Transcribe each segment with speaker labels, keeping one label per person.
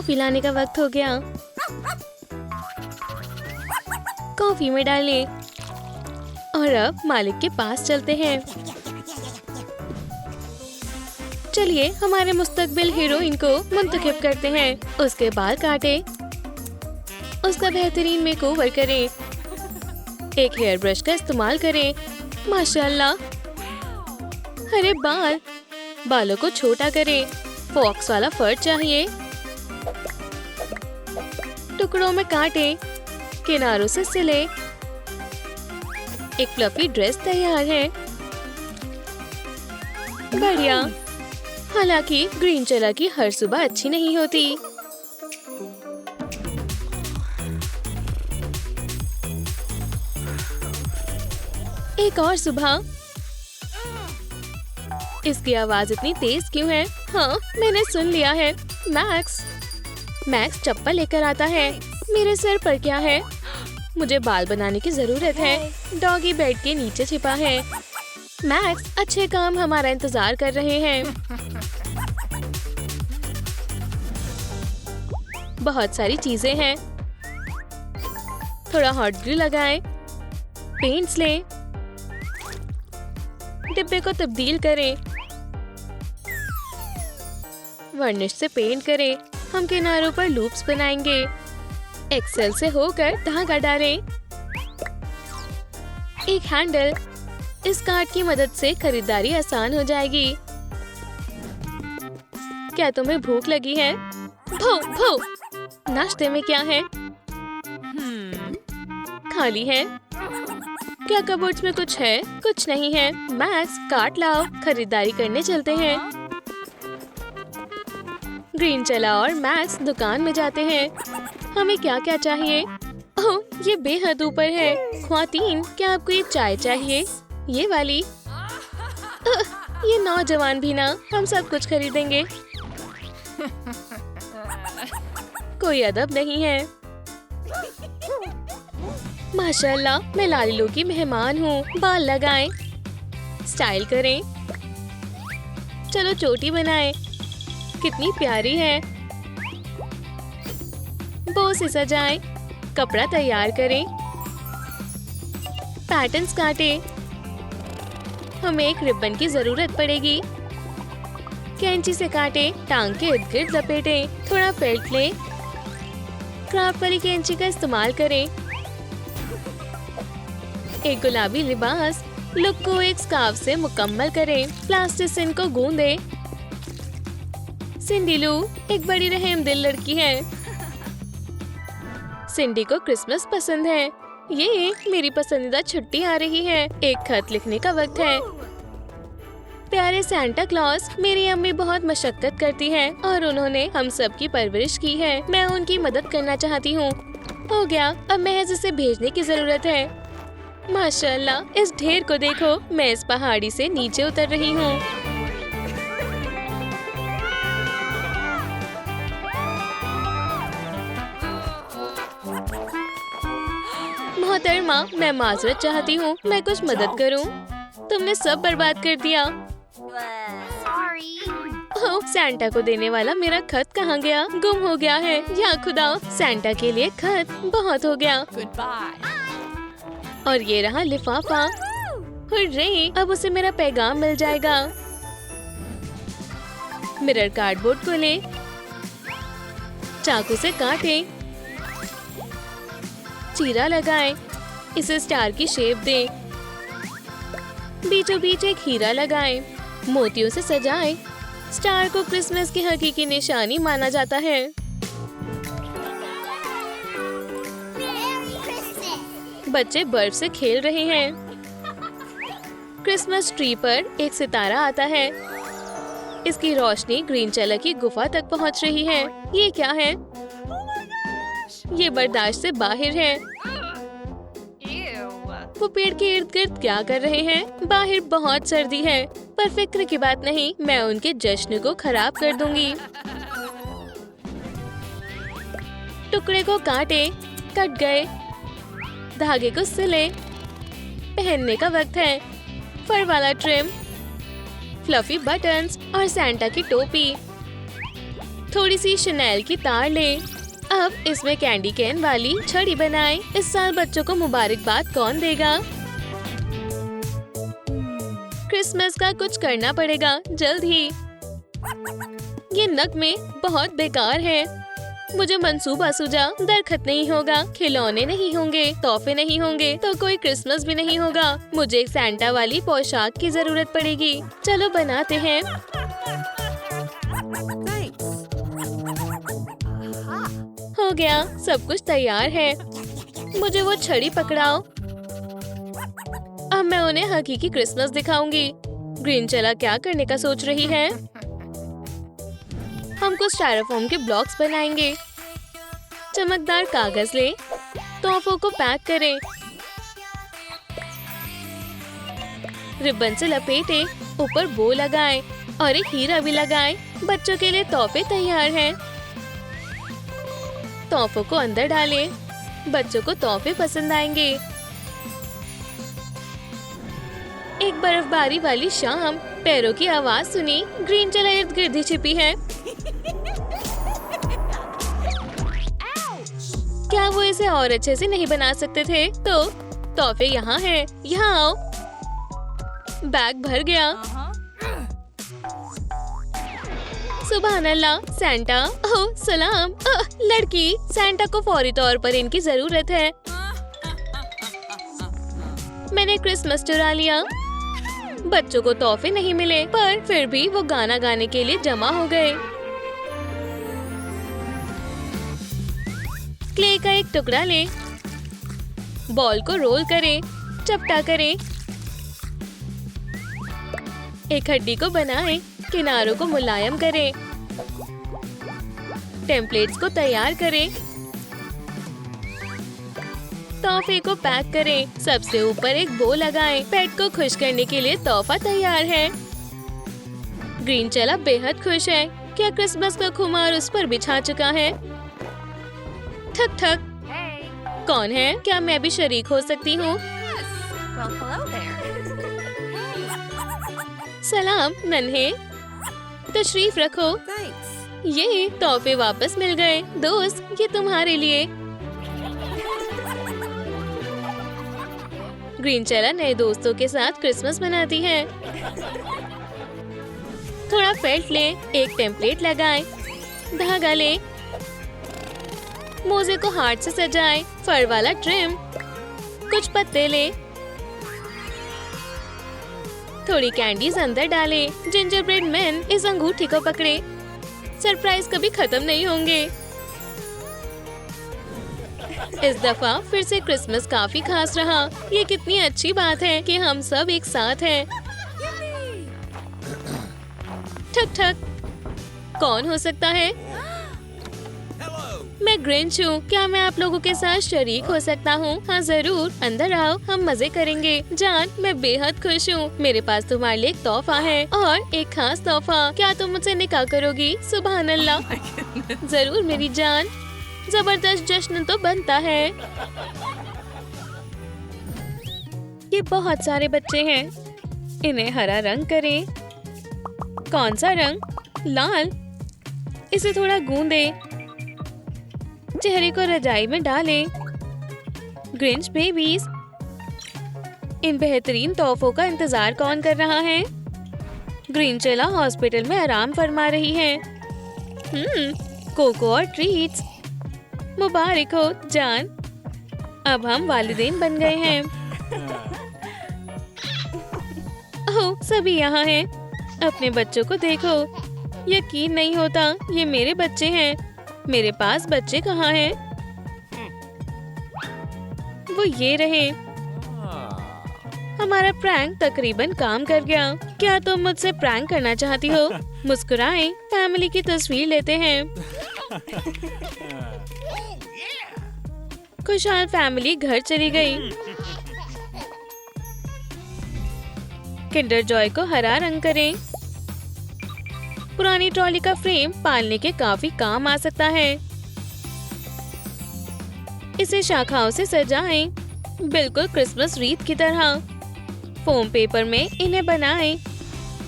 Speaker 1: Coffee लाने का वक्त हो गया। कॉफी में डालें और अब मालिक के पास चलते हैं। चलिए हमारे मुस्तकबिल हीरोइन को मुंतखब करते हैं। उसके बाल काटे, उसका बेहतरीन मेकओवर करें, एक हेयर ब्रश का इस्तेमाल करें। माशाल्लाह, अरे बालों को छोटा करें। फॉक्स वाला फर चाहिए, टुकड़ों में काटें, किनारों से सिले। एक फ्लफी ड्रेस तैयार है। बढ़िया। हालांकि ग्रीन चला की हर सुबह अच्छी नहीं होती। एक और सुबह। इसकी आवाज इतनी तेज क्यों है? हाँ, मैंने सुन लिया है। मैक्स चप्पल लेकर आता है। मेरे सर पर क्या है? मुझे बाल बनाने की जरूरत है। डॉगी बेड के नीचे छिपा है। मैक्स, अच्छे काम हमारा इंतजार कर रहे हैं। बहुत सारी चीजें हैं। थोड़ा हॉट ग्लू लगाएं, पेंट्स लें, डिब्बे को तब्दील करें, वर्निश से पेंट करें। हम किनारों पर लूप्स बनाएंगे। एक्सेल से होकर धागा डालें। एक हैंडल। इस कार्ड की मदद से खरीदारी आसान हो जाएगी। क्या तुम्हें भूख लगी है? भो। नाश्ते में क्या है? खाली है। क्या कबर्ड्स में कुछ है? कुछ नहीं है। मैक्स, कार्ड लाओ, खरीदारी करने चलते हैं। ग्रीन चला और मैक्स दुकान में जाते हैं। हमें क्या क्या चाहिए? ओह, ये बेहद ऊपर है। ख्वातीन, क्या आपको ये चाय चाहिए? ये वाली? ये नौजवान भी ना, हम सब कुछ खरीदेंगे। कोई अदब नहीं है। माशाल्लाह, मैं लालिलो की मेहमान हूँ। बाल लगाएं, स्टाइल करें, चलो चोटी बनाएं। कितनी प्यारी है। बो से सजाएं, कपड़ा तैयार करें, पैटर्न्स काटें। हमें एक रिबन की जरूरत पड़ेगी। कैंची से काटें, टांग के इर्द गिर्द लपेटें। थोड़ा फेल्ट लें, क्राफ्ट वाली कैंची का इस्तेमाल करें। एक गुलाबी लिबास। लुक को एक स्कार्फ से मुकम्मल करें। प्लास्टिसिन को गूंदें। सिंडी लू एक बड़ी रहम दिल लड़की है। सिंडी को क्रिसमस पसंद है। ये मेरी पसंदीदा छुट्टी आ रही है। एक खत लिखने का वक्त है। प्यारे सांता क्लॉज, मेरी अम्मी बहुत मशक्कत करती है और उन्होंने हम सब की परवरिश की है। मैं उनकी मदद करना चाहती हूँ। हो गया, अब महज इसे भेजने की जरूरत है। माशाल्लाह, इस ढेर को देखो। मैं इस पहाड़ी से नीचे उतर रही हूँ। मोहतरमा, मैं माजरत चाहती हूँ। मैं कुछ मदद करूँ? तुमने सब बर्बाद कर दिया। ओह, सांता को देने वाला मेरा खत कहाँ गया? गुम हो गया है। या खुदा, सांता के लिए खत बहुत हो गया। और ये रहा लिफाफा। हुर्रे, अब उसे मेरा पैगाम मिल जाएगा। मिरर कार्डबोर्ड को लें, चाकू से काटें, चीरा लगाएं, इसे स्टार की शेप दें। बीचों बीच एक हीरा लगाएं, मोतियों से सजाएं। स्टार को क्रिसमस की हकीकी निशानी माना जाता है। बच्चे बर्फ से खेल रहे हैं। क्रिसमस ट्री पर एक सितारा आता है। इसकी रोशनी ग्रीन चला की गुफा तक पहुंच रही है। ये क्या है? ये बर्दाश्त से बाहर है। वो पेड़ के इर्द गिर्द क्या कर रहे हैं? बाहर बहुत सर्दी है, पर फिक्र की बात नहीं, मैं उनके जश्न को खराब कर दूंगी। टुकड़े को काटे, कट गए। धागे को सिले। पहनने का वक्त है। फर वाला ट्रिम, फ्लफी बटन्स और सांता की टोपी। थोड़ी सी शनेल की तार ले। अब इसमें कैंडी कैन वाली छड़ी बनाएं। इस साल बच्चों को मुबारकबाद कौन देगा? क्रिसमस का कुछ करना पड़ेगा जल्द ही। ये नगमे बहुत बेकार है। मुझे मंसूबा सूझा, दरखत नहीं होगा, खिलौने नहीं होंगे, तोहफे नहीं होंगे, तो कोई क्रिसमस भी नहीं होगा। मुझे एक सैंटा वाली पोशाक की जरूरत पड़ेगी। चलो बनाते हैं। हो गया, सब कुछ तैयार है। मुझे वो छड़ी पकड़ाओ। अब मैं उन्हें हकीकी क्रिसमस दिखाऊंगी। ग्रिंचेला क्या करने का सोच रही है? हम कुछ स्टायरोफोम के ब्लॉक्स बनाएंगे। चमकदार कागज ले, तोहफों को पैक करें, रिबन से लपेटे, ऊपर बो लगाएं और एक हीरा भी लगाएं। बच्चों के लिए तोहफे तैयार हैं। तोहफों को अंदर डालें। बच्चों को तोहफे पसंद आएंगे। एक बर्फबारी वाली शाम, पैरों की आवाज सुनी। ग्रिंचेला इर्द गिर्द ही छिपी है। क्या वो इसे और अच्छे से नहीं बना सकते थे? तो तोहफे यहाँ हैं, यहाँ आओ। बैग भर गया। सुभान अल्लाह, सैंटा। ओह सलाम। लड़की, सैंटा को फौरी तौर पर इनकी जरूरत है। मैंने क्रिसमस चुरा लिया। बच्चों को तोहफे नहीं मिले, पर फिर भी वो गाना गाने के लिए जमा हो गए। क्ले का एक टुकड़ा ले, बॉल को रोल करें, चपटा करें, एक हड्डी को बनाएं, किनारों को मुलायम करें, टेम्पलेट्स को तैयार करें, तोहफे को पैक करें, सबसे ऊपर एक बो लगाएं। पेट को खुश करने के लिए तोहफा तैयार है। ग्रिंचेला बेहद खुश है। क्या क्रिसमस का खुमार उस पर बिछा चुका है? ठक ठक। कौन है? क्या मैं भी शरीक हो सकती हूँ? सलाम नन्हे, तशरीफ रखो। ये तोहफे वापस मिल गए। दोस्त, ये तुम्हारे लिए। ग्रिंचेला नए दोस्तों के साथ क्रिसमस मनाती है। थोड़ा फेल्ट ले, एक टेम्पलेट लगाएं, धागा ले, मोजे को हार्ट से सजाएं, फर वाला ट्रिम, कुछ पत्ते ले, थोड़ी कैंडीज अंदर डालें। जिंजर ब्रेड मैन इस अंगूठी को पकड़े। सरप्राइज कभी खत्म नहीं होंगे। इस दफा फिर से क्रिसमस काफी खास रहा। ये कितनी अच्छी बात है कि हम सब एक साथ हैं। ठक ठक। कौन हो सकता है? मैं ग्रिंच हूँ। क्या मैं आप लोगों के साथ शरीक हो सकता हूँ? हाँ जरूर, अंदर आओ, हम मजे करेंगे। जान, मैं बेहद खुश हूँ। मेरे पास तुम्हारे लिए एक तोहफा है, और एक खास तोहफा। क्या तुम मुझसे निकाह करोगी? सुभान अल्लाह। जरूर मेरी जान। जबरदस्त जश्न तो बनता है। ये बहुत सारे बच्चे हैं। इन्हें हरा रंग करें। कौन सा रंग? लाल। इसे थोड़ा गूंदे, चेहरे को रजाई में डालें। ग्रिंच बेबीज, इन बेहतरीन तोहफों का इंतजार कौन कर रहा है? ग्रिंचेला हॉस्पिटल में आराम फरमा रही है। कोको और ट्रीट्स। मुबारक हो जान, अब हम वालिदैन बन गए हैं। ओह, सभी यहाँ हैं। अपने बच्चों को देखो। यकीन नहीं होता, ये मेरे बच्चे हैं। मेरे पास बच्चे कहाँ हैं? वो ये रहे। हमारा प्रैंक तकरीबन काम कर गया। क्या तुम मुझसे प्रैंक करना चाहती हो? मुस्कुराएं, फैमिली की तस्वीर लेते हैं। खुशहाल फैमिली घर चली गई। किंडर जॉय को हरा रंग करें। पुरानी ट्रॉली का फ्रेम पालने के काफी काम आ सकता है। इसे शाखाओं से सजाएं, बिल्कुल क्रिसमस रीत की तरह। फोम पेपर में इन्हें बनाएं।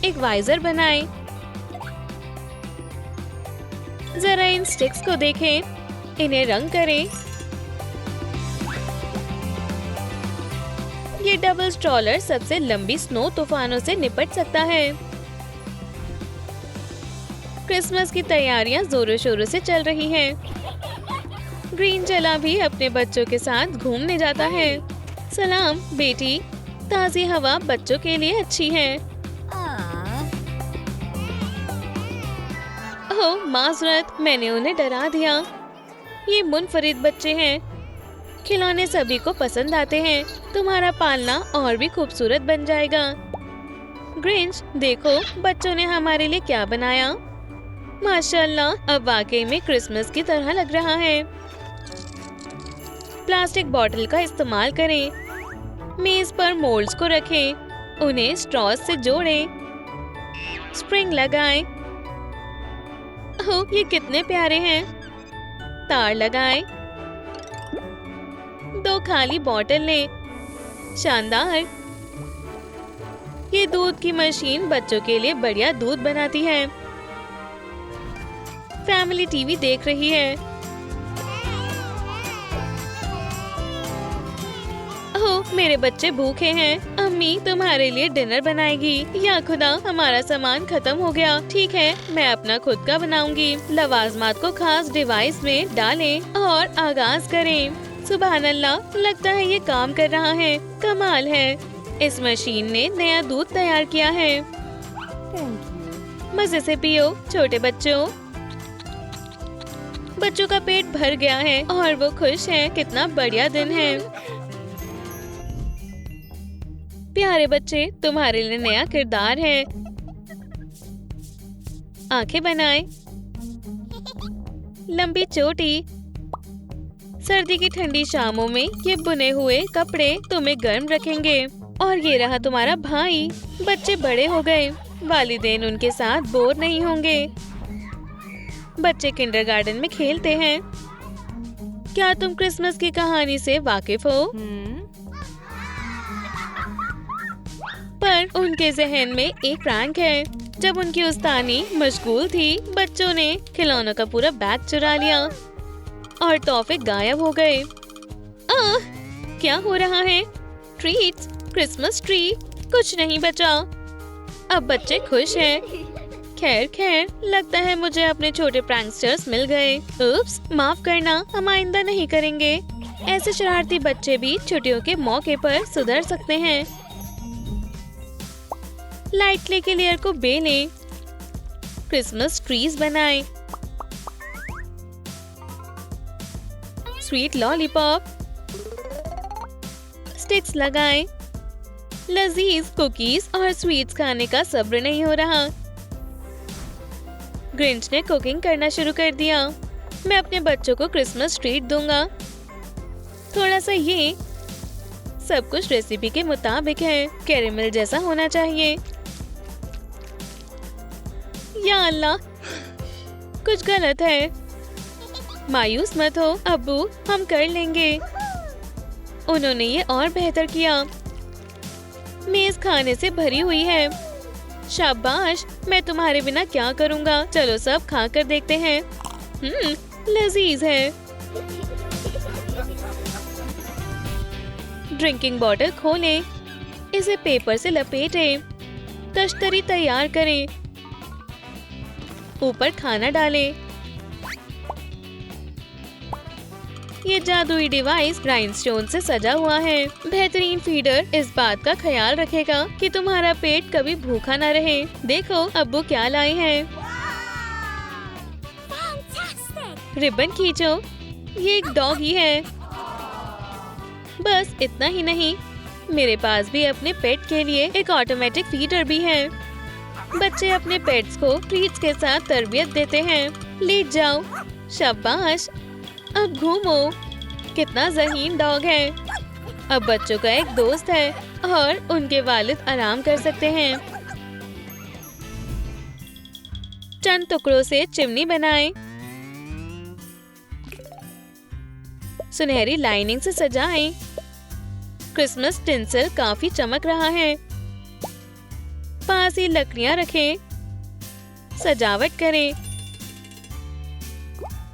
Speaker 1: एक वाइजर बनाएं। जरा इन स्टिक्स को देखें, इन्हें रंग करें। ये डबल स्ट्रॉलर सबसे लंबी स्नो तूफानों से निपट सकता है। क्रिसमस की तैयारियां जोरों शोरों से चल रही हैं। ग्रीन चला भी अपने बच्चों के साथ घूमने जाता है। सलाम बेटी, ताज़ी हवा बच्चों के लिए अच्छी है। ओह माजरत, मैंने उन्हें डरा दिया। ये मुनफरिद बच्चे हैं। खिलौने सभी को पसंद आते हैं। तुम्हारा पालना और भी खूबसूरत बन जाएगा। ग्रिंच, देखो बच्चों ने हमारे लिए क्या बनाया। माशाल्लाह, अब वाकई में क्रिसमस की तरह लग रहा है। प्लास्टिक बॉटल का इस्तेमाल करें। मेज पर मोल्ड्स को रखें, उन्हें स्ट्रॉज से जोड़ें, स्प्रिंग लगाएं। ओह, ये कितने प्यारे हैं। तार लगाएं। 2 खाली बॉटल लें। शानदार। ये दूध की मशीन बच्चों के लिए बढ़िया दूध बनाती है। फैमिली टीवी देख रही है। ओह, मेरे बच्चे भूखे हैं। अम्मी तुम्हारे लिए डिनर बनाएगी। या खुदा, हमारा सामान खत्म हो गया। ठीक है, मैं अपना खुद का बनाऊंगी। लवाजमात को खास डिवाइस में डालें और आगाज करें। सुभान अल्लाह, लगता है ये काम कर रहा है। कमाल है। इस मशीन ने नया दूध तैयार किया है। मजे से पियो छोटे बच्चों। बच्चों का पेट भर गया है और वो खुश हैं। कितना बढ़िया दिन है। प्यारे बच्चे, तुम्हारे लिए नया किरदार है। आंखें बनाएं। लंबी चोटी। सर्दी की ठंडी शामों में ये बुने हुए कपड़े तुम्हें गर्म रखेंगे। और ये रहा तुम्हारा भाई। बच्चे बड़े हो गए। वालिदैन उनके साथ बोर नहीं होंगे। बच्चे किंडरगार्टन में खेलते हैं। क्या तुम क्रिसमस की कहानी से वाकिफ हो? पर उनके जहन में एक प्रैंक है। जब उनकी उस्तानी मशगूल थी, बच्चों ने खिलौनों का पूरा बैग चुरा लिया और तोहफे गायब हो गए। क्या हो रहा है? ट्रीट्स, क्रिसमस ट्री, कुछ नहीं बचा। अब बच्चे खुश हैं। खैर खैर, लगता है मुझे अपने छोटे प्रैंकस्टर्स मिल गए। उप्स, माफ करना, हम आइंदा नहीं करेंगे। ऐसे शरारती बच्चे भी छुट्टियों के मौके पर सुधर सकते हैं। लाइट क्ले के लेयर को बेलें। क्रिसमस ट्रीज बनाएं। स्वीट लॉलीपॉप, स्टिक्स लगाएं। लजीज कुकीज और स्वीट्स खाने का सब्र नहीं हो रहा। ग्रिंच ने कुकिंग करना शुरू कर दिया। मैं अपने बच्चों को क्रिसमस ट्रीट दूंगा। थोड़ा सा ये। सब कुछ रेसिपी के मुताबिक है। कैरेमल जैसा होना चाहिए। या अल्लाह, कुछ गलत है। मायूस मत हो अब्बू, हम कर लेंगे। उन्होंने ये और बेहतर किया। मेज खाने से भरी हुई है। शाबाश, मैं तुम्हारे बिना क्या करूँगा। चलो सब खा कर देखते हैं। लजीज है। ड्रिंकिंग बॉटल खोलें। इसे पेपर से लपेटें। तश्तरी तैयार करें। ऊपर खाना डालें। ये जादुई डिवाइस राइनस्टोन से सजा हुआ है। बेहतरीन फीडर इस बात का ख्याल रखेगा कि तुम्हारा पेट कभी भूखा न रहे। देखो अब्बू क्या लाए हैं। रिबन खींचो। ये एक डॉगी है। बस इतना ही नहीं, मेरे पास भी अपने पेट के लिए एक ऑटोमेटिक फीडर भी है। बच्चे अपने पेट्स को ट्रीट्स के साथ तरबियत देते हैं। लेट जाओ। शाबाश, अब घूमो। कितना ज़हीन डॉग है। अब बच्चों का एक दोस्त है और उनके वालिद आराम कर सकते हैं। चंद टुकड़ों से चिमनी बनाएं। सुनहरी लाइनिंग से सजाएं। क्रिसमस टिंसल काफी चमक रहा है। पास ही लकड़ियां रखें। सजावट करें।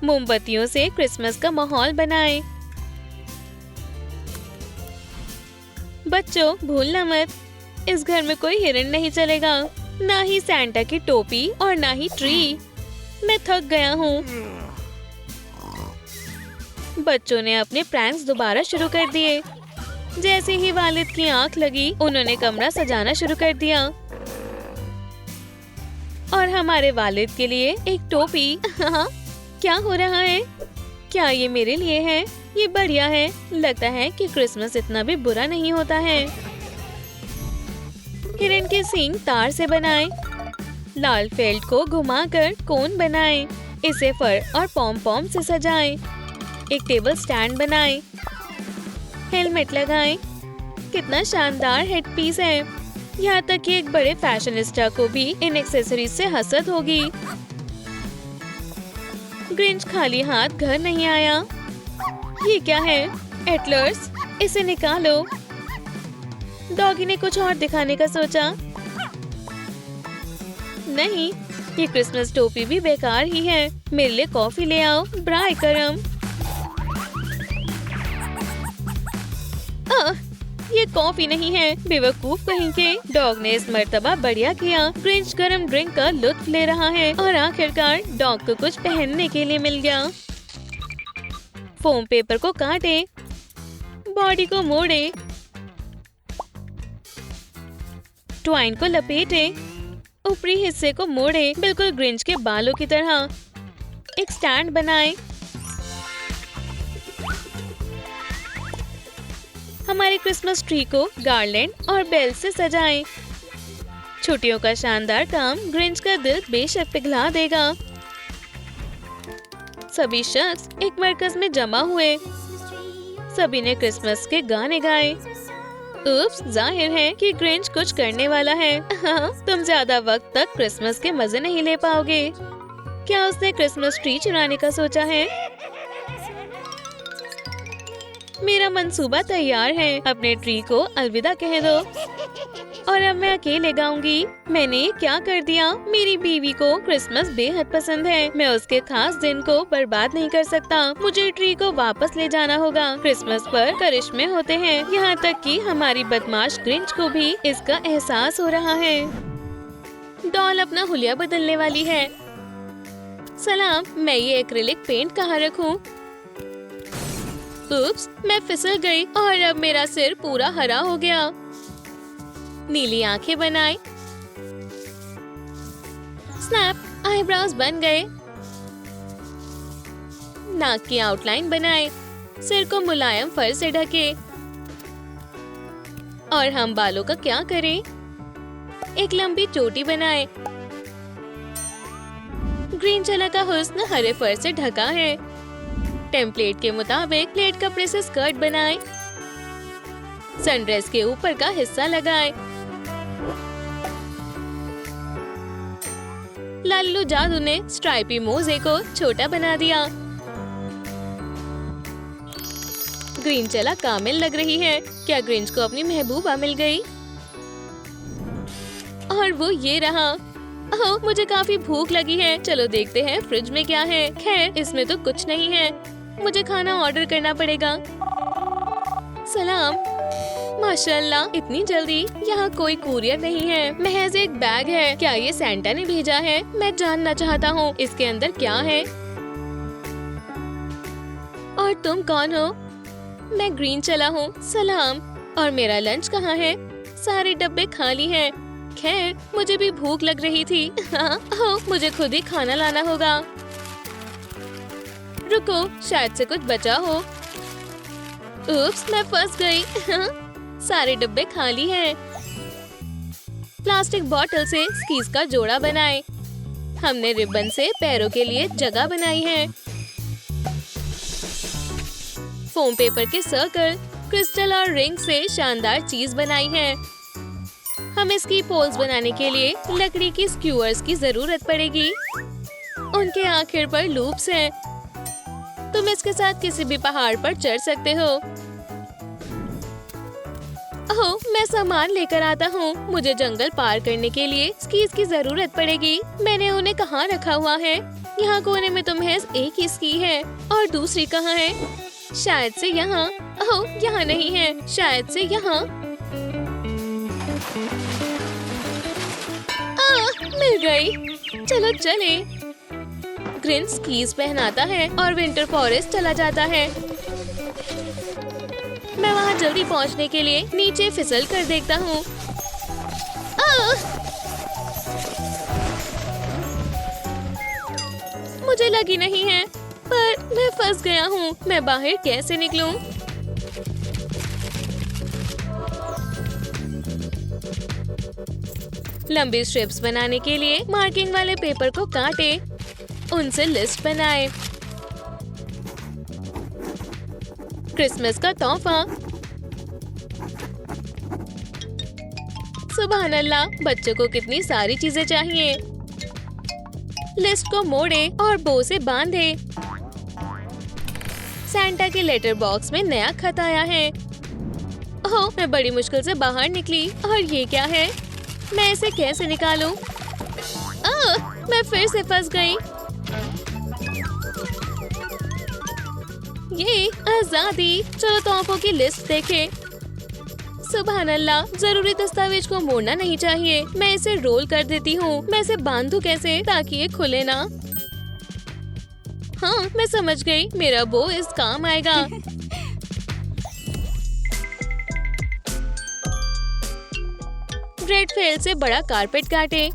Speaker 1: मोमबत्तियों से क्रिसमस का माहौल बनाएं। बच्चों भूलना मत, इस घर में कोई हिरन नहीं चलेगा, ना ही सैंटा की टोपी और ना ही ट्री। मैं थक गया हूँ। बच्चों ने अपने प्रैंक्स दोबारा शुरू कर दिए। जैसे ही वालिद की आंख लगी, उन्होंने कमरा सजाना शुरू कर दिया। और हमारे वालिद के लिए एक टोपी। क्या हो रहा है? क्या ये मेरे लिए है? ये बढ़िया है। लगता है कि क्रिसमस इतना भी बुरा नहीं होता है। हिरन के सींग तार से बनाएं। लाल फेल्ट को घुमाकर कोन बनाएं। इसे फर और पॉम पॉम से सजाएं। एक टेबल स्टैंड बनाएं। हेलमेट लगाएं। कितना शानदार हेड पीस है। यहाँ तक कि एक बड़े फैशनिस्टा को भी इन एक्सेसरीज से हसद होगी। ग्रिंच खाली हाथ घर नहीं आया। ये क्या है? एटलर्स, इसे निकालो। डॉगी ने कुछ और दिखाने का सोचा। नहीं, ये क्रिसमस टोपी भी बेकार ही है। मेरे लिए कॉफी ले आओ, ब्राई करम। ये कॉफी नहीं है, बेवकूफ कहीं के। डॉग ने इस मर्तबा बढ़िया किया। ग्रिंच गरम ड्रिंक का लुत्फ ले रहा है और आखिरकार डॉग को कुछ पहनने के लिए मिल गया। फोम पेपर को काटे, बॉडी को मोड़े, ट्वाइन को लपेटे, ऊपरी हिस्से को मोड़े, बिल्कुल ग्रिंच के बालों की तरह। एक स्टैंड बनाए। हमारे क्रिसमस ट्री को गार्लैंड और बेल से सजाएं। छुट्टियों का शानदार काम ग्रिंच का दिल बेशक पिघला देगा। सभी शख्स एक मरकज में जमा हुए। सभी ने क्रिसमस के गाने गाए। उप्स, जाहिर है कि ग्रिंच कुछ करने वाला है। तुम ज्यादा वक्त तक क्रिसमस के मजे नहीं ले पाओगे। क्या उसने क्रिसमस ट्री चुराने का सोचा है? मेरा मंसूबा तैयार है। अपने ट्री को अलविदा कह दो और अब मैं अकेले गाऊंगी। मैंने ये क्या कर दिया? मेरी बीवी को क्रिसमस बेहद पसंद है। मैं उसके खास दिन को बर्बाद नहीं कर सकता। मुझे ट्री को वापस ले जाना होगा। क्रिसमस पर करिश्मे होते हैं। यहाँ तक कि हमारी बदमाश ग्रिंच को भी इसका एहसास हो रहा है। डॉल अपना हुलिया बदलने वाली है। सलाम, मैं ये एक्रिलिक पेंट कहाँ रखूं? उप्स, मैं फिसल गई और अब मेरा सिर पूरा हरा हो गया। नीली आंखें बनाए। स्नैप, आईब्रोज बन गए। नाक की आउटलाइन बनाए। सिर को मुलायम फर से ढके। और हम बालों का क्या करें? एक लंबी चोटी बनाए। ग्रीन चला का हुस्न हरे फर से ढका है। टेम्पलेट के मुताबिक प्लेट कपड़े से स्कर्ट बनाएं। सनड्रेस के ऊपर का हिस्सा लगाएं। लल्लू जादू ने स्ट्राइपी मोजे को छोटा बना दिया। ग्रीन चला कामिल लग रही है। क्या ग्रिंच को अपनी महबूबा मिल गई? और वो ये रहा। ओह, मुझे काफी भूख लगी है। चलो देखते हैं फ्रिज में क्या है। खैर, इसमें तो कुछ नहीं है। मुझे खाना ऑर्डर करना पड़ेगा। सलाम। माशाल्लाह, इतनी जल्दी? यहाँ कोई कुरियर नहीं है, महज एक बैग है। क्या ये सैंटा ने भेजा है? मैं जानना चाहता हूँ इसके अंदर क्या है। और तुम कौन हो? मैं ग्रीन चला हूँ। सलाम। और मेरा लंच कहाँ है? सारे डब्बे खाली हैं। खैर, मुझे भी भूख लग रही थी। मुझे खुद ही खाना लाना होगा। रुको, शायद से कुछ बचा हो। उप्स, मैं फंस गई। सारे डब्बे खाली हैं। प्लास्टिक बोतल से स्कीज का जोड़ा बनाए। हमने रिबन से पैरों के लिए जगह बनाई है। फोम पेपर के सर्कल, क्रिस्टल और रिंग से शानदार चीज बनाई है। हमें इसकी पोल्स बनाने के लिए लकड़ी की स्क्यूअर्स की जरूरत पड़ेगी। उनके आखिर पर लूप्स हैं। तुम इसके साथ किसी भी पहाड़ पर चढ़ सकते हो। ओह, मैं सामान लेकर आता हूँ। मुझे जंगल पार करने के लिए स्कीज की जरूरत पड़ेगी। मैंने उन्हें कहाँ रखा हुआ है? यहाँ कोने में तो महज एक ही स्की है और दूसरी कहाँ है? शायद से यहाँ। ओह, यहाँ नहीं है, शायद से यहाँ। मिल गई। चलो चले। ग्रिंच स्कीज पहनाता है और विंटर फॉरेस्ट चला जाता है। मैं वहाँ जल्दी पहुँचने के लिए नीचे फिसल कर देखता हूँ। मुझे लगी नहीं है, पर मैं फंस गया हूँ। मैं बाहर कैसे निकलूं? लंबी स्ट्रिप्स बनाने के लिए मार्किंग वाले पेपर को काटे, उनसे लिस्ट बनाए। क्रिसमस का तोहफा। सुभान अल्लाह, बच्चों को कितनी सारी चीजें चाहिए। लिस्ट को मोड़े और बो से बांधे। सैंटा के लेटर बॉक्स में नया खत आया है। ओह, मैं बड़ी मुश्किल से बाहर निकली। और ये क्या है? मैं इसे कैसे निकालूं? मैं फिर से फंस गई। ये आजादी। चलो तोहफों की लिस्ट देखें। सुभान अल्लाह, जरूरी दस्तावेज को मोड़ना नहीं चाहिए। मैं इसे रोल कर देती हूँ। मैं इसे बांधूं कैसे ताकि ये खुले ना? हाँ, मैं समझ गई। मेरा बो इस काम आएगा। ग्रेट फेल से बड़ा कारपेट काटे।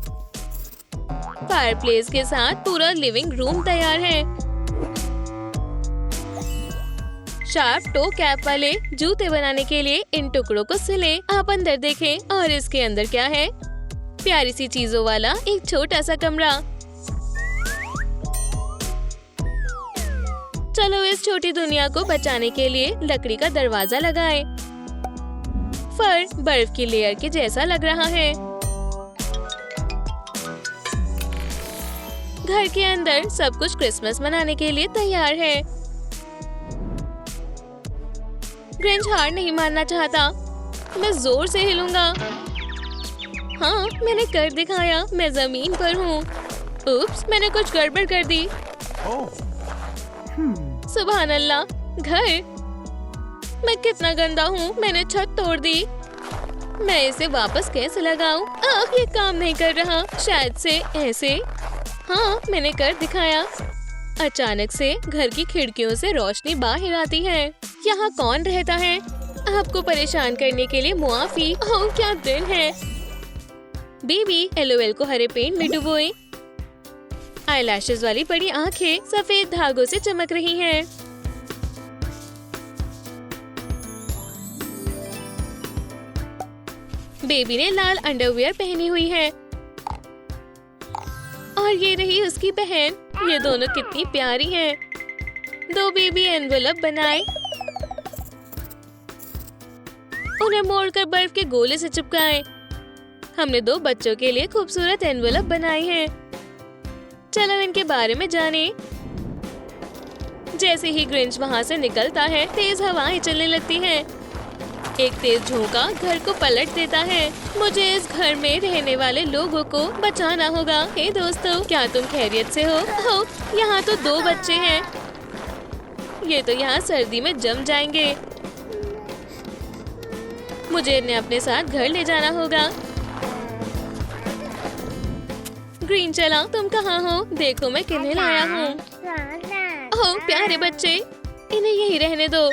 Speaker 1: फायरप्लेस के साथ पूरा लिविंग रूम तैयार है। शार्प टो कैप वाले जूते बनाने के लिए इन टुकड़ों को सिले। आप अंदर देखें और इसके अंदर क्या है? प्यारी सी चीजों वाला एक छोटा सा कमरा। चलो इस छोटी दुनिया को बचाने के लिए लकड़ी का दरवाजा लगाएं। फर्श बर्फ की लेयर के जैसा लग रहा है। घर के अंदर सब कुछ क्रिसमस मनाने के लिए तैयार है। ग्रिंच हार नहीं मानना चाहता। मैं जोर से हिलूंगा। हाँ, मैंने कर दिखाया। मैं जमीन पर हूँ। उप्स, मैंने कुछ गड़बड़ कर दी। सुभान अल्लाह, घर। मैं कितना गंदा हूँ। मैंने छत तोड़ दी। मैं इसे वापस कैसे लगाऊं? ये काम नहीं कर रहा। शायद से ऐसे। हाँ, मैंने कर दिखाया। अचानक से घर की खिड़कियों से रोशनी बाहर आती है। यहाँ कौन रहता है? आपको परेशान करने के लिए मुआफी। ओह, क्या दिन है। बेबी एलओएल को हरे पेंट में डुबोए। आईलैशेस वाली बड़ी आंखें सफेद धागों से चमक रही हैं। बेबी ने लाल अंडरवियर पहनी हुई है। और ये रही उसकी बहन। ये दोनों कितनी प्यारी हैं। दो बेबी एनवेलप बनाए, उन्हें मोड़कर बर्फ के गोले से चिपकाए। हमने दो बच्चों के लिए खूबसूरत एनवेलप बनाए हैं। चलो इनके बारे में जानें। जैसे ही ग्रिंच वहाँ से निकलता है, तेज हवाएं चलने लगती हैं। एक तेज झोंका घर को पलट देता है। मुझे इस घर में रहने वाले लोगों को बचाना होगा। हे दोस्तों, क्या तुम खैरियत से हो? यहाँ तो दो बच्चे हैं। ये तो यहाँ सर्दी में जम जाएंगे। मुझे इन्हें अपने साथ घर ले जाना होगा। ग्रीन चला, तुम कहाँ हो? देखो मैं किन्हें लाया हूँ। ओह प्यारे बच्चे, इन्हें यही रहने दो।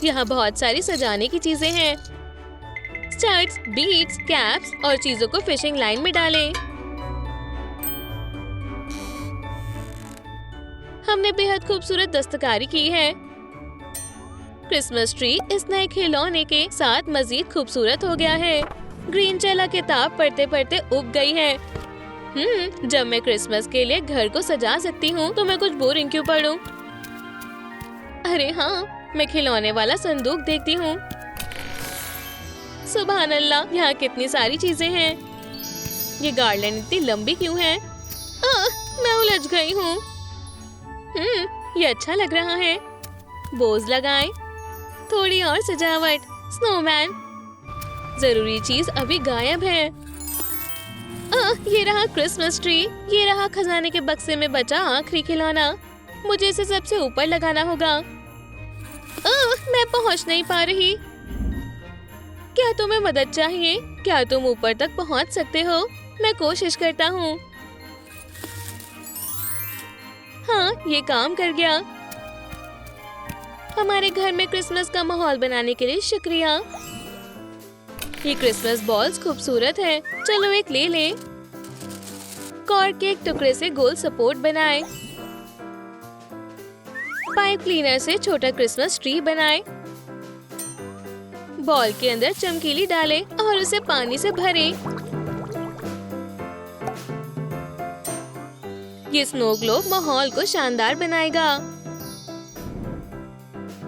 Speaker 1: यहाँ बहुत सारी सजाने की चीजें हैं। स्टड्स, बीड्स, कैप्स और चीजों को फिशिंग लाइन में डालें। हमने बेहद खूबसूरत दस्तकारी की है। क्रिसमस ट्री इस नए खिलौने के साथ मजीद खूबसूरत हो गया है। ग्रीन चला किताब पढ़ते पढ़ते उब गई है। जब मैं क्रिसमस के लिए घर को सजा सकती हूँ तो मैं कुछ बोरिंग क्यों पढूं? अरे हाँ, मैं खिलौने वाला संदूक देखती हूँ। सुभान अल्लाह, यहाँ कितनी सारी चीजें हैं। ये गार्लैंड इतनी लंबी क्यों है? मैं उलझ गई हूँ। ये अच्छा लग रहा है। बोझ लगाएं। थोड़ी और सजावट। स्नोमैन। जरूरी चीज अभी गायब है। ये रहा क्रिसमस ट्री। ये रहा खजाने के बक्से में बचा आखिरी खिलौना। मुझे इसे सबसे ऊपर लगाना होगा। मैं पहुंच नहीं पा रही। क्या तुम्हें मदद चाहिए? क्या तुम ऊपर तक पहुंच सकते हो? मैं कोशिश करता हूँ। हाँ, ये काम कर गया। हमारे घर में क्रिसमस का माहौल बनाने के लिए शुक्रिया। ये क्रिसमस बॉल्स खूबसूरत है। चलो एक ले ले। कॉर्क के एक टुकड़े से गोल सपोर्ट बनाए। पाइप क्लीनर से छोटा क्रिसमस ट्री बनाए। बॉल के अंदर चमकीली डालें और उसे पानी से भरें। ये स्नो ग्लोब माहौल को शानदार बनाएगा।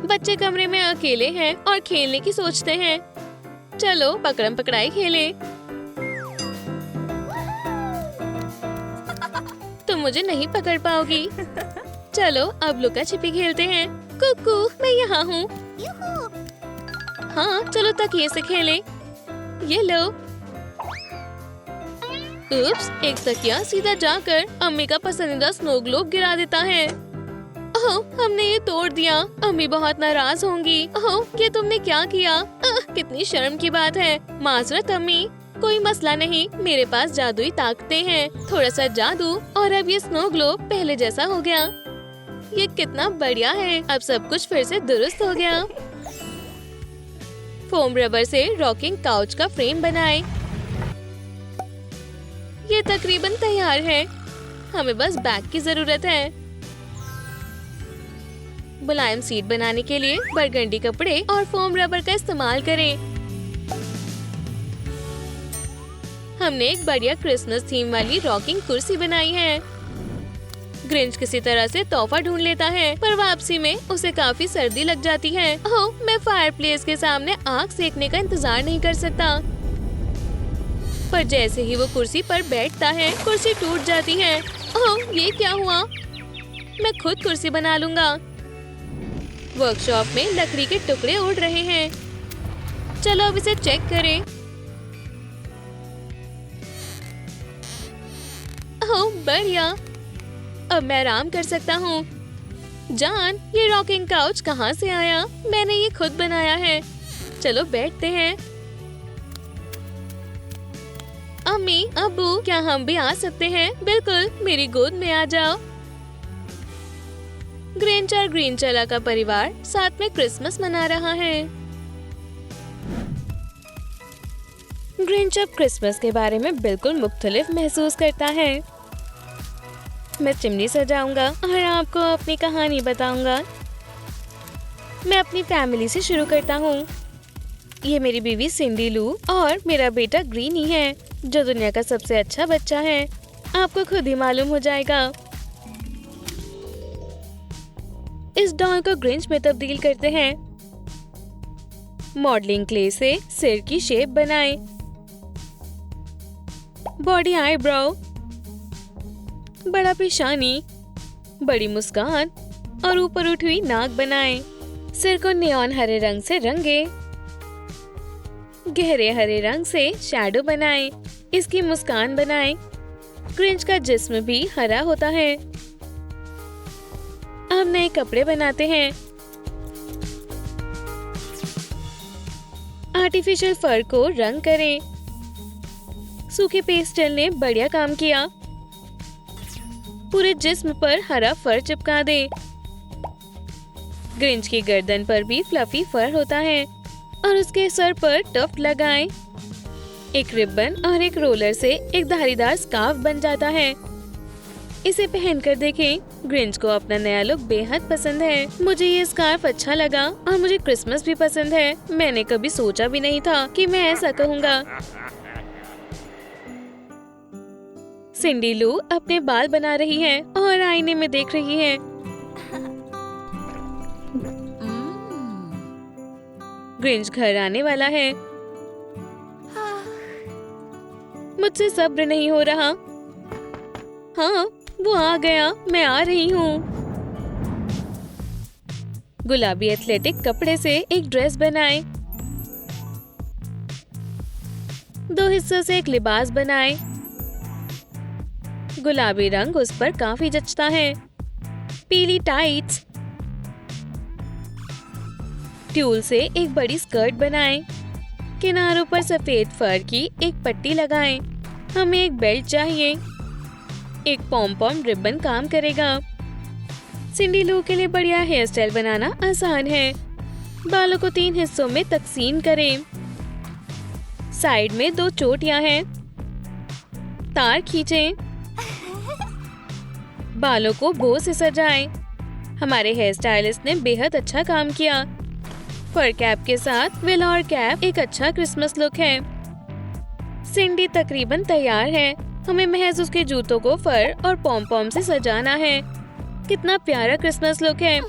Speaker 1: बच्चे कमरे में अकेले हैं और खेलने की सोचते हैं। चलो पकड़म पकड़ाई खेलें। तुम मुझे नहीं पकड़ पाओगी। चलो अब लुका छिपी खेलते हैं। कुकू, मैं यहाँ हूँ। हाँ, चलो तकिए से खेलें। ये लो। उप्स, एक तकिया सीधा जाकर अम्मी का पसंदीदा स्नो ग्लोब गिरा देता है। ओह, हमने ये तोड़ दिया। अम्मी बहुत नाराज होंगी। ओह, ये तुमने क्या किया? कितनी शर्म की बात है। माजरत अम्मी। कोई मसला नहीं, मेरे पास जादुई ताकतें हैं। थोड़ा सा जादू और अब ये स्नो ग्लोब पहले जैसा हो गया। ये कितना बढ़िया है। अब सब कुछ फिर से दुरुस्त हो गया। फोम रबर से रॉकिंग काउच का फ्रेम बनाए। ये तकरीबन तैयार है। हमें बस बैग की जरूरत है। मुलायम सीट बनाने के लिए बरगंडी कपड़े और फोम रबर का इस्तेमाल करें। हमने एक बढ़िया क्रिसमस थीम वाली रॉकिंग कुर्सी बनाई है। ग्रिंच किसी तरह से तोहफा ढूंढ लेता है, पर वापसी में उसे काफी सर्दी लग जाती है। ओह, मैं फायरप्लेस के सामने आग सेकने का इंतजार नहीं कर सकता। पर जैसे ही वो कुर्सी पर बैठता है, कुर्सी टूट जाती है। ओह, ये क्या हुआ? मैं खुद कुर्सी बना लूंगा। वर्कशॉप में लकड़ी के टुकड़े उड़ रहे हैं। चलो अब इसे चेक करें। ओह, बढ़िया। अब मैं आराम कर सकता हूँ। जान, ये रॉकिंग काउच कहाँ से आया? मैंने ये खुद बनाया है। चलो बैठते हैं। अम्मी, अब्बू, क्या हम भी आ सकते हैं? बिल्कुल, मेरी गोद में आ जाओ। ग्रिंच और ग्रीनचेला का परिवार साथ में क्रिसमस मना रहा है। ग्रिंच अब क्रिसमस के बारे में बिल्कुल मुख्तलिफ महसूस करता है। मैं चिमनी सजाऊंगा और आपको अपनी कहानी बताऊंगा। मैं अपनी फैमिली से शुरू करता हूँ। ये मेरी बीवी सिंडी लू और मेरा बेटा ग्रीनी है, जो दुनिया का सबसे अच्छा बच्चा है। आपको खुद ही मालूम हो जाएगा। इस डॉल को ग्रिंच में तब्दील करते हैं। मॉडलिंग क्ले से सिर की शेप बनाएं। बॉडी आईब्रो, बड़ा पेशानी, बड़ी मुस्कान और ऊपर उठी हुई नाक बनाएं। सिर को नियॉन हरे रंग से रंगे। गहरे हरे रंग से शैडो बनाएं। इसकी मुस्कान बनाएं। ग्रिंच का जिस्म भी हरा होता है। अब नए कपड़े बनाते हैं। आर्टिफिशियल फर को रंग करें। सूखे पेस्टल ने बढ़िया काम किया। पूरे जिस्म पर हरा फर चिपका दे। ग्रिंच की गर्दन पर भी फ्लफी फर होता है और उसके सर पर टफ्ट लगाएं। एक रिबन और एक रोलर से एक धारीदार स्कार्फ बन जाता है। इसे पहनकर देखें। ग्रिंच को अपना नया लुक बेहद पसंद है। मुझे ये स्कार्फ अच्छा लगा और मुझे क्रिसमस भी पसंद है। मैंने कभी सोचा भी नहीं था कि मैं ऐसा कहूँगा। सिंडी लू अपने बाल बना रही है और आईने में देख रही है। ग्रिंच घर आने वाला है। मुझसे सब्र नहीं हो रहा। हाँ, वो आ गया। मैं आ रही हूँ। गुलाबी एथलेटिक कपड़े से एक ड्रेस बनाएं। 2 हिस्सों से एक लिबास बनाएं। गुलाबी रंग उस पर काफी जचता है। पीली टाइट्स। ट्यूल से एक बड़ी स्कर्ट बनाएं। किनारों पर सफेद फर की एक पट्टी लगाएं। हमें एक बेल्ट चाहिए। एक पॉम पॉम रिबन काम करेगा। सिंडी लू के लिए बढ़िया हेयर स्टाइल बनाना आसान है। बालों को 3 हिस्सों में तकसीम करें। साइड में 2 चोटियां हैं। तार खींचें। बालों को बो से सजाएं। हमारे हेयर स्टाइलिस्ट ने बेहद अच्छा काम किया। फर कैप के साथ वेलोर कैप एक अच्छा क्रिसमस लुक है। सिंडी तकरीबन तैयार है। हमें महज उसके जूतों को फर और पॉम पॉम से सजाना है। कितना प्यारा क्रिसमस लुक है।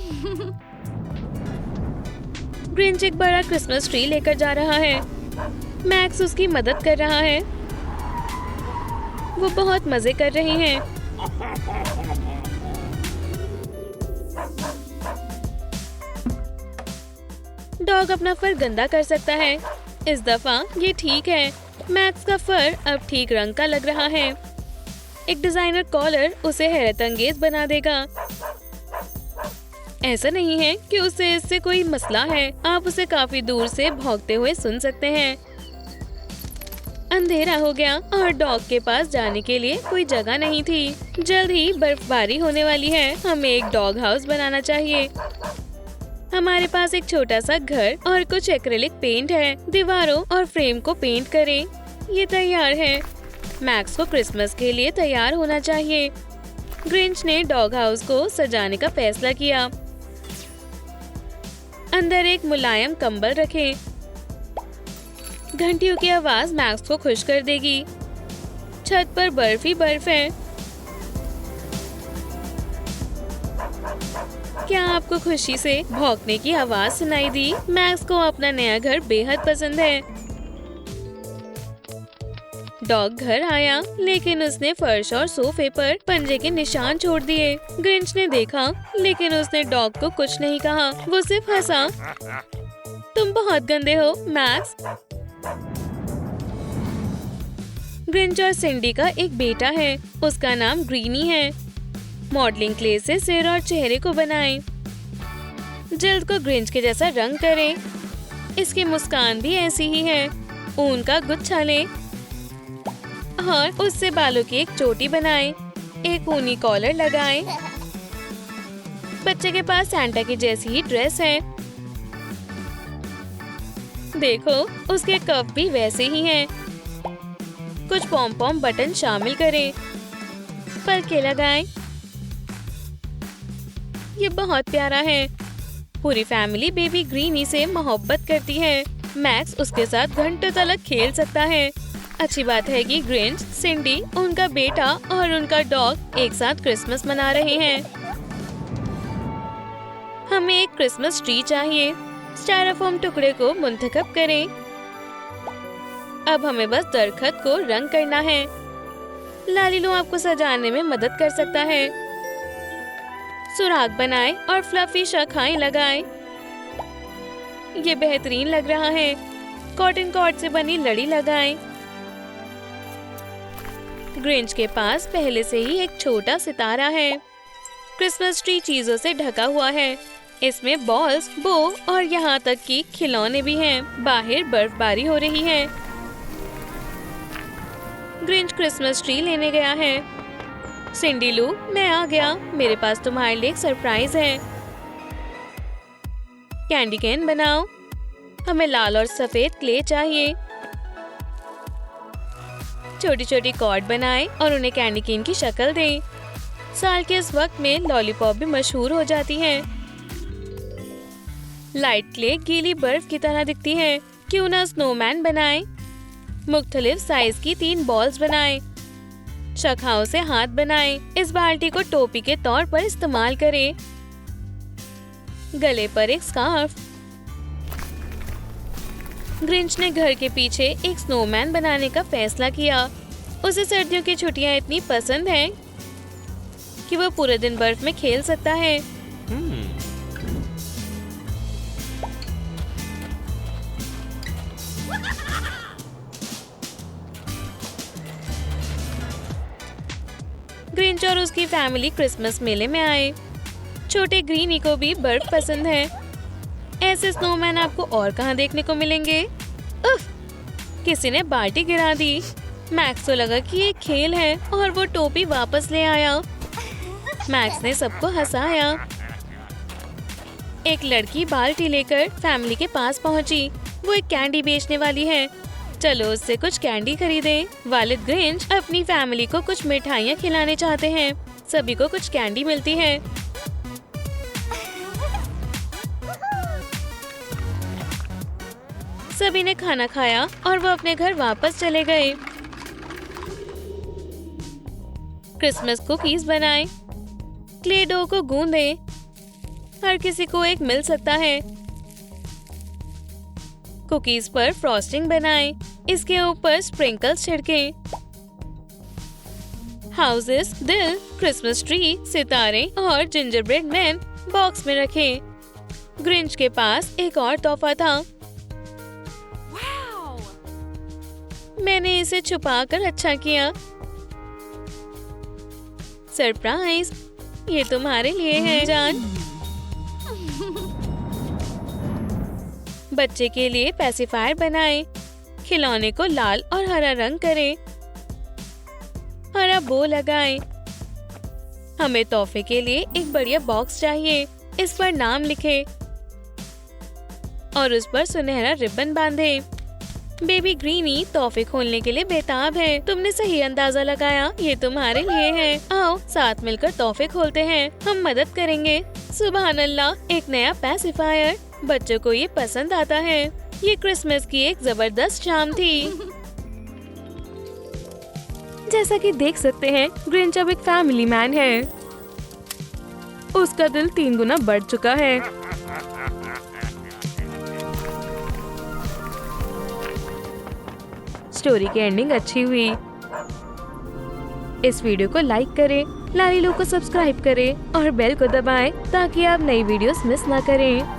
Speaker 1: ग्रिंच एक बड़ा क्रिसमस ट्री लेकर जा रहा है। मैक्स उसकी मदद कर रहा है। वो बहुत मजे कर रहे हैं। डॉग अपना फर गंदा कर सकता है। इस दफा ये ठीक है। मैक्स का फर अब ठीक रंग का लग रहा है। एक डिजाइनर कॉलर उसे हैरत अंगेज बना देगा। ऐसा नहीं है कि उसे इससे कोई मसला है। आप उसे काफी दूर से भौंकते हुए सुन सकते हैं। अंधेरा हो गया और डॉग के पास जाने के लिए कोई जगह नहीं थी। जल्द ही बर्फबारी होने वाली है। हमें एक डॉग हाउस बनाना चाहिए। हमारे पास एक छोटा सा घर और कुछ एक्रिलिक पेंट है। दीवारों और फ्रेम को पेंट करें। ये तैयार है। मैक्स को क्रिसमस के लिए तैयार होना चाहिए। ग्रिंच ने डॉग हाउस को सजाने का फैसला किया। अंदर एक मुलायम कंबल रखें। घंटियों की आवाज मैक्स को खुश कर देगी। छत पर बर्फ ही बर्फ है। क्या आपको खुशी से भौंकने की आवाज सुनाई दी? मैक्स को अपना नया घर बेहद पसंद है। डॉग घर आया, लेकिन उसने फर्श और सोफे पर पंजे के निशान छोड़ दिए। ग्रिंच ने देखा, लेकिन उसने डॉग को कुछ नहीं कहा। वो सिर्फ हंसा। तुम बहुत गंदे हो, मैक्स। ग्रिंच और सिंडी का एक बेटा है। उसका नाम ग्रीनी है। मॉडलिंग क्ले से सिर और चेहरे को बनाएं। जल्द को ग्रिंच के जैसा रंग करें। इसकी मुस्कान भी ऐसी ही है। ऊन का गुच्छा लें और उससे बालों की एक चोटी बनाएं। एक ऊनी कॉलर लगाएं। बच्चे के पास सैंटा की जैसी ही ड्रेस है। देखो, उसके कप भी वैसे ही हैं। कुछ पॉम पॉम बटन शामिल करें। पलके लगाएं। ये बहुत प्यारा है। पूरी फैमिली बेबी ग्रीनी से मोहब्बत करती है। मैक्स उसके साथ घंटों तक खेल सकता है। अच्छी बात है कि ग्रिंच, सिंडी, उनका बेटा और उनका डॉग एक साथ क्रिसमस मना रहे हैं। हमें एक क्रिसमस ट्री चाहिए। स्टायरोफोम टुकड़े को मुंतखब करें। अब हमें बस दरख्त को रंग करना है। लालिलू आपको सजाने में मदद कर सकता है। सुराग बनाएं और फ्लफी शाखाएं लगाएं। ये बेहतरीन लग रहा है। कॉटन कॉर्ड से बनी लड़ी लगाएं। ग्रिंच के पास पहले से ही एक छोटा सितारा है। क्रिसमस ट्री चीजों से ढका हुआ है। इसमें बॉल्स, बो और यहाँ तक कि खिलौने भी हैं। बाहर बर्फबारी हो रही है। ग्रिंच क्रिसमस ट्री लेने गया है। सिंडी लू, मैं आ गया। मेरे पास तुम्हारे लिए एक सरप्राइज है। कैंडी कैन बनाओ। हमें लाल और सफेद क्ले चाहिए। छोटी छोटी कॉर्ड बनाएं और उन्हें कैंडी केन की शक्ल दें। साल के इस वक्त में लॉलीपॉप भी मशहूर हो जाती है। लाइट क्ले गीली बर्फ की तरह दिखती है। क्यों ना स्नोमैन बनाएं। मुख्तलिफ साइज की 3 बॉल्स बनाएं। शाखाओं से हाथ बनाएं। इस बाल्टी को टोपी के तौर पर इस्तेमाल करें। गले पर एक स्कार्फ। ग्रिंच ने घर के पीछे एक स्नोमैन बनाने का फैसला किया। उसे सर्दियों की छुट्टियां इतनी पसंद हैं कि वो पूरे दिन बर्फ में खेल सकता है। ग्रिंच और उसकी फैमिली क्रिसमस मेले में आए। छोटे ग्रीनी को भी बर्फ पसंद है। ऐसे स्नोमैन आपको और कहाँ देखने को मिलेंगे। उफ! किसी ने बाल्टी गिरा दी। मैक्स को लगा कि ये खेल है और वो टोपी वापस ले आया। मैक्स ने सबको हंसाया। एक लड़की बाल्टी लेकर फैमिली के पास पहुंची। वो एक कैंडी बेचने वाली है। चलो उससे कुछ कैंडी खरीदें। वालिद ग्रिंच अपनी फैमिली को कुछ मिठाइयाँ खिलाने चाहते हैं। सभी को कुछ कैंडी मिलती है। सभी ने खाना खाया और वो अपने घर वापस चले गए। क्रिसमस कुकीज बनाए। क्ले डो को गूंदे। हर किसी को एक मिल सकता है। कुकीज पर फ्रॉस्टिंग बनाएं। इसके ऊपर स्प्रिंकल्स छिड़कें। हाउसेस, दिल, क्रिसमस ट्री, सितारे और जिंजरब्रेड मैन बॉक्स में रखें। ग्रिंच के पास एक और तोहफा था। मैंने इसे छुपाकर अच्छा किया। सरप्राइज, ये तुम्हारे लिए है जान। बच्चे के लिए पैसिफायर बनाएं। खिलौने को लाल और हरा रंग करें। हरा बो लगाएं। हमें तोहफे के लिए एक बढ़िया बॉक्स चाहिए। इस पर नाम लिखें और उस पर सुनहरा रिबन बांधें। बेबी ग्रीनी तोहफे खोलने के लिए बेताब है। तुमने सही अंदाजा लगाया, ये तुम्हारे लिए है। आओ साथ मिलकर तोहफे खोलते हैं। हम मदद करेंगे। सुभान अल्लाह, एक नया पैसिफायर। बच्चों को ये पसंद आता है। ये क्रिसमस की एक जबरदस्त शाम थी। जैसा कि देख सकते हैं, ग्रिंच अब एक फैमिली मैन है। उसका दिल 3 गुना बढ़ चुका है। स्टोरी की एंडिंग अच्छी हुई। इस वीडियो को लाइक करें, लालीलू को सब्सक्राइब करें और बेल को दबाएं ताकि आप नई वीडियोस मिस ना करें।